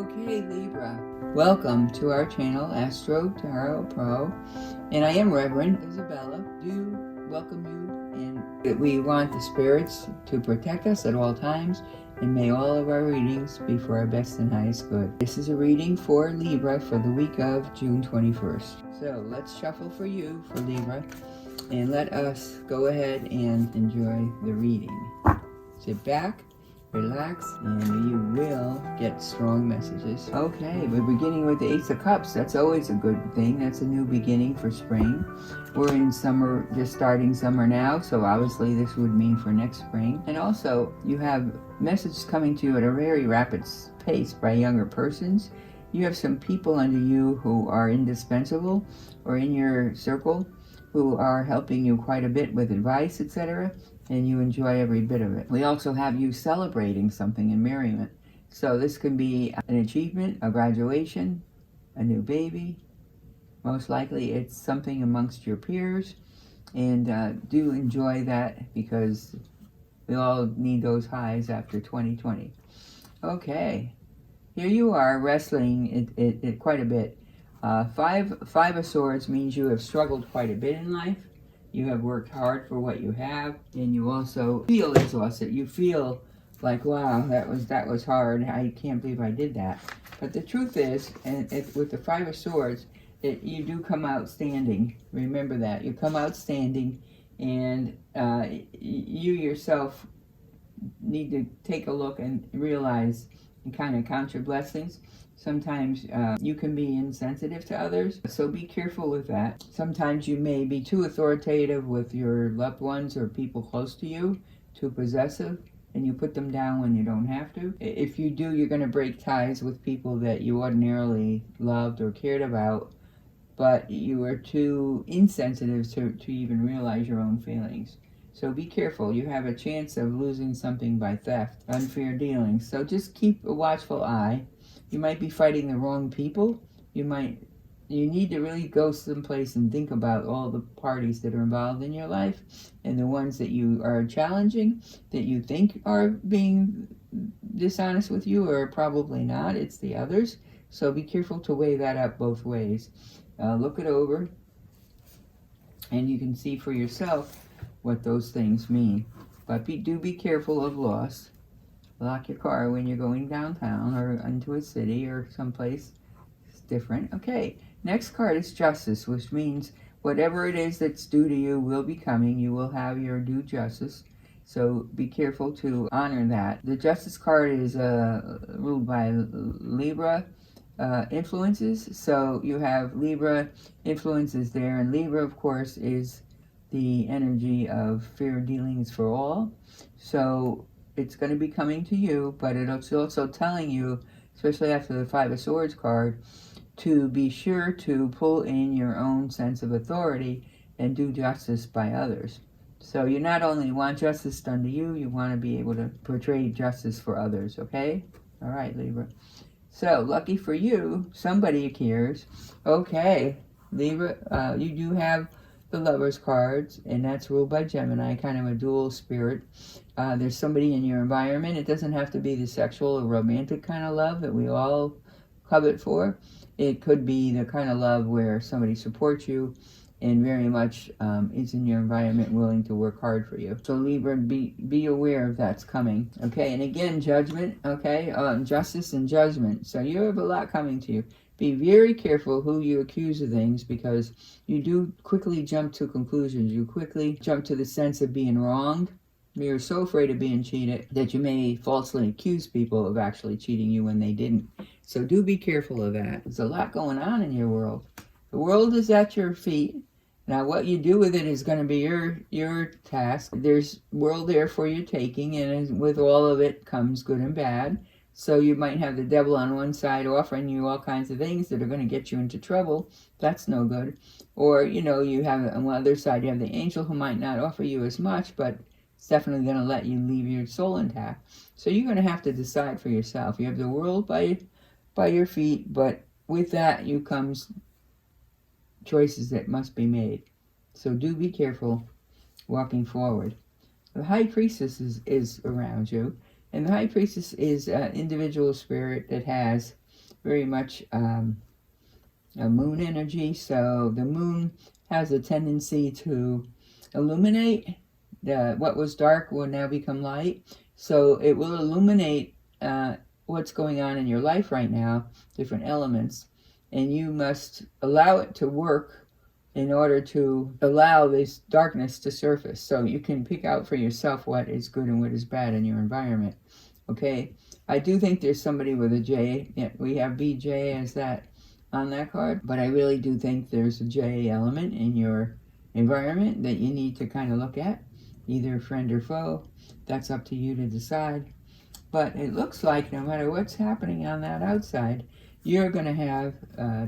Okay, Libra, welcome to our channel, AstroTarot.pro, and I am Reverend Isabella. Do welcome you, and we want the spirits to protect us at all times, and may all of our readings be for our best and highest good. This is a reading for Libra for the week of June 21st. So let's shuffle for you, for Libra, and let us go ahead and enjoy the reading. Sit back, relax, and you will get strong messages. Okay, we're beginning with the Ace of Cups. That's always a good thing. That's a new beginning for spring. We're in summer, just starting summer now, so obviously this would mean for next spring. And also, you have messages coming to you at a very rapid pace by younger persons. You have some people under you who are indispensable, or in your circle, who are helping you quite a bit with advice, etc., and you enjoy every bit of it. We also have you celebrating something in merriment. So this can be an achievement, a graduation, a new baby. Most likely it's something amongst your peers, and do enjoy that, because we all need those highs after 2020. Okay, here you are wrestling it quite a bit. Five of Swords means you have struggled quite a bit in life. You have worked hard for what you have, and you also feel exhausted. You feel like, wow, that was hard. I can't believe I did that. But the truth is, and with the Five of Swords, you do come out standing. Remember that. You come out standing, and you yourself need to take a look and realize and kind of count your blessings. Sometimes you can be insensitive to others, so be careful with that. Sometimes you may be too authoritative with your loved ones or people close to you, too possessive, and you put them down when you don't have to. If you do, you're going to break ties with people that you ordinarily loved or cared about, but you are too insensitive to even realize your own feelings. So be careful. You have a chance of losing something by theft, unfair dealings. So just keep a watchful eye. You might be fighting the wrong people. You need to really go someplace and think about all the parties that are involved in your life, and the ones that you are challenging, that you think are being dishonest with you, or probably not. It's the others. So be careful to weigh that up both ways. Look it over, and you can see for yourself what those things mean. But do be careful of loss. Lock your car when you're going downtown or into a city or someplace different. Okay, next card is Justice, which means whatever it is that's due to you will be coming. You will have your due justice. So be careful to honor that. The Justice card is ruled by Libra influences. So you have Libra influences there, and Libra, of course, is the energy of fair dealings for all. So it's going to be coming to you, but it's also telling you, especially after the Five of Swords card, to be sure to pull in your own sense of authority and do justice by others. So you not only want justice done to you, you want to be able to portray justice for others, okay? All right, Libra. So, lucky for you, somebody cares. Okay, Libra, you do have the Lovers cards, and that's ruled by Gemini, kind of a dual spirit. There's somebody in your environment. It doesn't have to be the sexual or romantic kind of love that we all covet for. It could be the kind of love where somebody supports you and very much is in your environment, willing to work hard for you. So Libra, be aware of that's coming. Okay, and again, judgment, okay, justice and judgment. So you have a lot coming to you. Be very careful who you accuse of things, because you do quickly jump to conclusions. You quickly jump to the sense of being wronged. You're so afraid of being cheated that you may falsely accuse people of actually cheating you when they didn't. So do be careful of that. There's a lot going on in your world. The world is at your feet. Now what you do with it is going to be your task. There's world there for your taking, and with all of it comes good and bad. So you might have the devil on one side offering you all kinds of things that are going to get you into trouble. That's no good. Or, you have on the other side, you have the angel who might not offer you as much, but it's definitely going to let you leave your soul intact. So you're going to have to decide for yourself. You have the world by your feet, but with that comes choices that must be made. So do be careful walking forward. The High Priestess is around you. And the High Priestess is an individual spirit that has very much a moon energy. So the moon has a tendency to illuminate. What was dark will now become light. So it will illuminate what's going on in your life right now, different elements, and you must allow it to work in order to allow this darkness to surface. So you can pick out for yourself what is good and what is bad in your environment. Okay, I do think there's somebody with a J. Yeah, we have BJ as that on that card, but I really do think there's a J element in your environment that you need to kind of look at, either friend or foe. That's up to you to decide. But it looks like no matter what's happening on that outside, you're going to have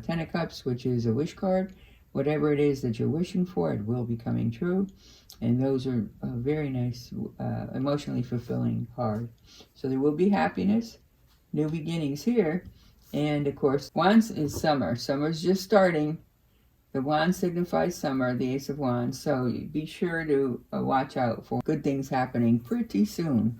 Ten of Cups, which is a wish card. Whatever it is that you're wishing for, it will be coming true. And those are very nice, emotionally fulfilling card. So there will be happiness, new beginnings here. And of course, Wands is summer. Summer's just starting. The wand signifies summer, the Ace of Wands. So be sure to watch out for good things happening pretty soon.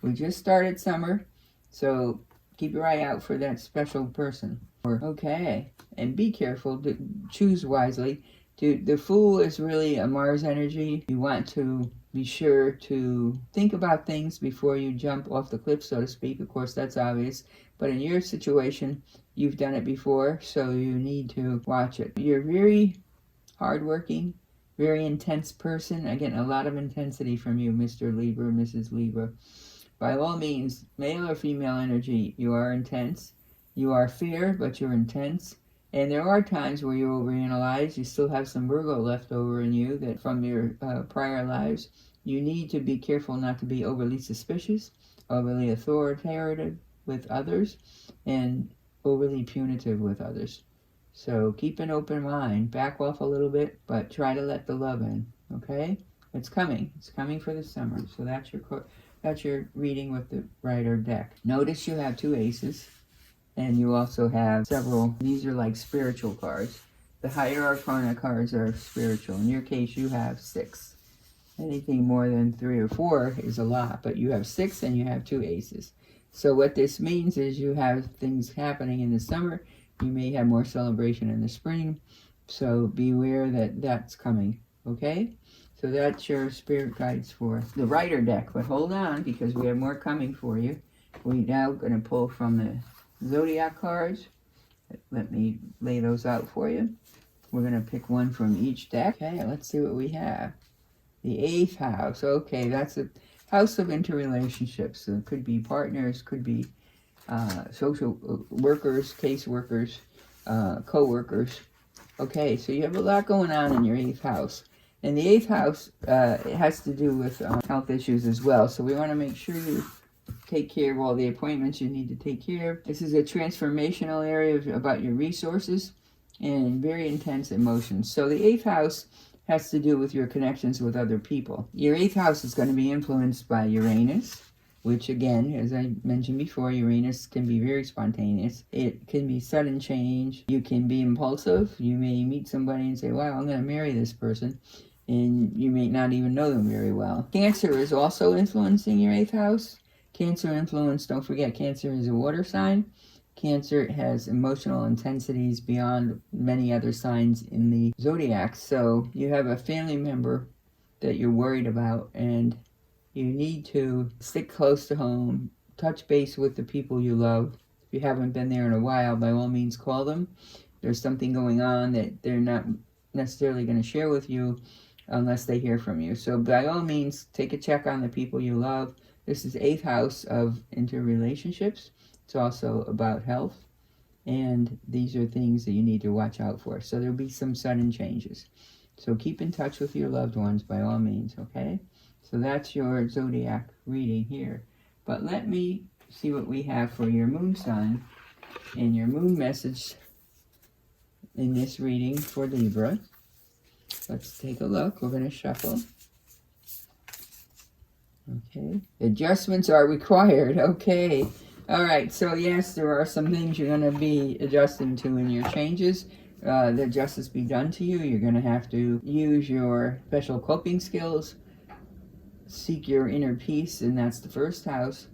We just started summer, so keep your eye out for that special person. Okay, and be careful, to choose wisely. The Fool is really a Mars energy. You want to be sure to think about things before you jump off the cliff, so to speak. Of course, that's obvious. But in your situation, you've done it before, so you need to watch it. You're very hardworking, very intense person. Again, a lot of intensity from you, Mr. Libra, Mrs. Libra. By all means, male or female energy, you are intense. You are fair, but you're intense. And there are times where you overanalyze. You still have some Virgo left over in you that from your prior lives. You need to be careful not to be overly suspicious, overly authoritative with others, and overly punitive with others. So keep an open mind. Back off a little bit, but try to let the love in, okay? It's coming. It's coming for the summer. So that's your reading with the Rider deck. Notice you have 2 aces, and you also have several. These are like spiritual cards. The higher arcana cards are spiritual. In your case, you have 6. Anything more than 3 or 4 is a lot, but you have 6 and you have 2 aces. So what this means is you have things happening in the summer. You may have more celebration in the spring. So beware that that's coming, okay? So that's your spirit guides for the Rider deck. But hold on, because we have more coming for you. We're now going to pull from the Zodiac cards. Let me lay those out for you. We're going to pick one from each deck. Okay, let's see what we have. The 8th house. Okay, that's a house of interrelationships. So it could be partners, could be social workers, case workers, co-workers. Okay, so you have a lot going on in your 8th house. And the 8th house, it has to do with health issues as well. So we want to make sure you take care of all the appointments you need to take care of. This is a transformational area about your resources and very intense emotions. So the 8th house has to do with your connections with other people. Your 8th house is going to be influenced by Uranus, which again, as I mentioned before, Uranus can be very spontaneous. It can be sudden change. You can be impulsive. You may meet somebody and say, wow, I'm going to marry this person. And you may not even know them very well. Cancer is also influencing your 8th house. Cancer influence, don't forget, Cancer is a water sign. Cancer has emotional intensities beyond many other signs in the zodiac. So you have a family member that you're worried about, and you need to stick close to home, touch base with the people you love. If you haven't been there in a while, by all means call them. There's something going on that they're not necessarily going to share with you unless they hear from you. So by all means, take a check on the people you love. This is 8th house of interrelationships. It's also about health, and these are things that you need to watch out for. So there'll be some sudden changes. So keep in touch with your loved ones by all means, okay? So that's your zodiac reading here. But let me see what we have for your moon sign and your moon message in this reading for Libra. Let's take a look. We're going to shuffle. Okay. Adjustments are required. Okay. All right. So, yes, there are some things you're going to be adjusting to in your changes. That justice be done to you. You're going to have to use your special coping skills, seek your inner peace, and that's the 1st house.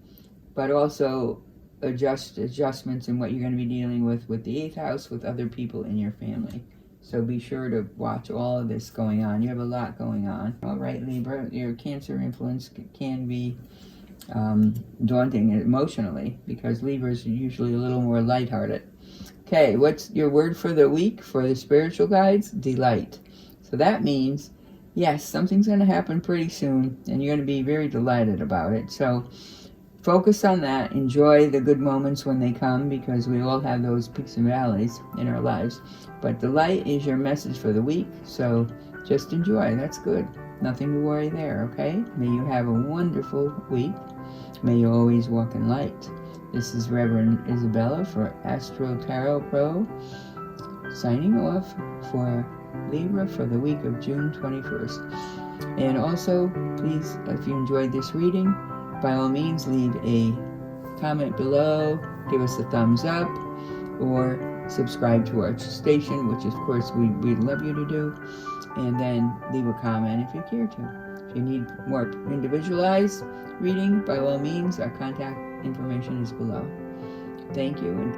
But also adjustments in what you're going to be dealing with the 8th house, with other people in your family. So be sure to watch all of this going on. You have a lot going on. All right, Libra, your Cancer influence can be daunting emotionally, because Libras are usually a little more lighthearted. Okay, what's your word for the week for the spiritual guides? Delight. So that means, yes, something's going to happen pretty soon, and you're going to be very delighted about it. So focus on that. Enjoy the good moments when they come, because we all have those peaks and valleys in our lives. But delight is your message for the week, so just enjoy. That's good. Nothing to worry there, okay? May you have a wonderful week. May you always walk in light. This is Reverend Isabella for AstroTarot.pro, signing off for Libra for the week of June 21st. And also, please, if you enjoyed this reading, by all means, leave a comment below, give us a thumbs up, or subscribe to our station, which of course we'd love you to do, and then leave a comment if you care to. If you need more individualized reading, by all means, our contact information is below. Thank you. And